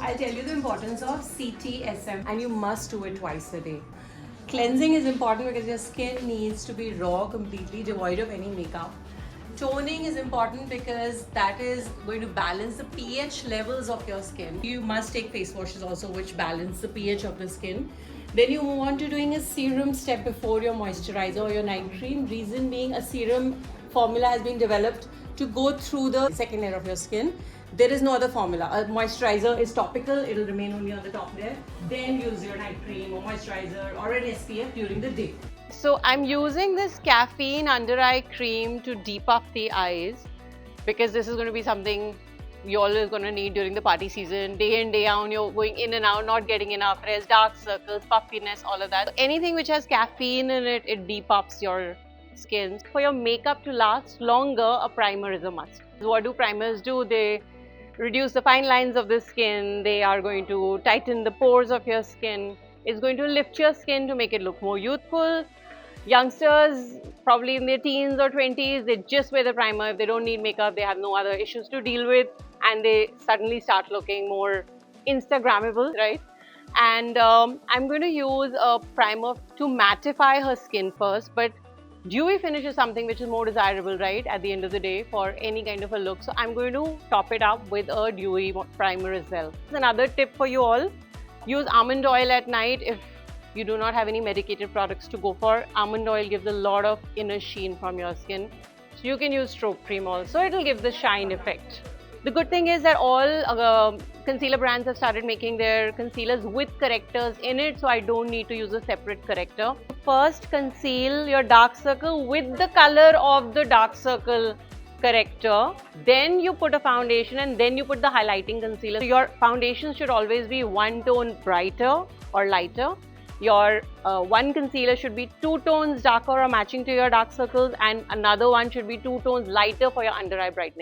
I'll tell you the importance of CTSM, and you must do it twice a day. Cleansing is important because your skin needs to be raw, completely devoid of any makeup. Toning is important because that is going to balance the pH levels of your skin. You must take face washes also which balance the pH of the skin. Then you move on to doing a serum step before your moisturizer or your night cream. Reason being, a serum formula has been developed to go through the second layer of your skin. There is no other formula. A moisturizer is topical, it will remain only on the top there. Then use your night cream or moisturizer or an SPF during the day. So I'm using this caffeine under eye cream to depuff the eyes, because this is going to be something you all are going to need during the party season. Day in, day out, you're going in and out, not getting enough rest, dark circles, puffiness, all of that. So anything which has caffeine in it, it depuffs your skin. For your makeup to last longer, a primer is a must. What do primers do? They reduce the fine lines of the skin. They are going to tighten the pores of your skin. It's going to lift your skin to make it look more youthful. Youngsters, probably in their teens or 20s, they just wear the primer. If they don't need makeup, they have no other issues to deal with, and they suddenly start looking more Instagrammable, right? And I'm going to use a primer to mattify her skin first, but dewy finish is something which is more desirable, right, at the end of the day for any kind of a look. So I'm going to top it up with a dewy primer as well. Another tip for you all, use almond oil at night. If you do not have any medicated products to go for, almond oil gives a lot of inner sheen from your skin. So you can use stroke cream also, it will give the shine effect. The good thing is that all concealer brands have started making their concealers with correctors in it, so I don't need to use a separate corrector. First, conceal your dark circle with the color of the dark circle corrector. Then you put a foundation, and then you put the highlighting concealer. So your foundation should always be one tone brighter or lighter. Your one concealer should be 2 tones darker or matching to your dark circles, and another one should be 2 tones lighter for your under eye brightening.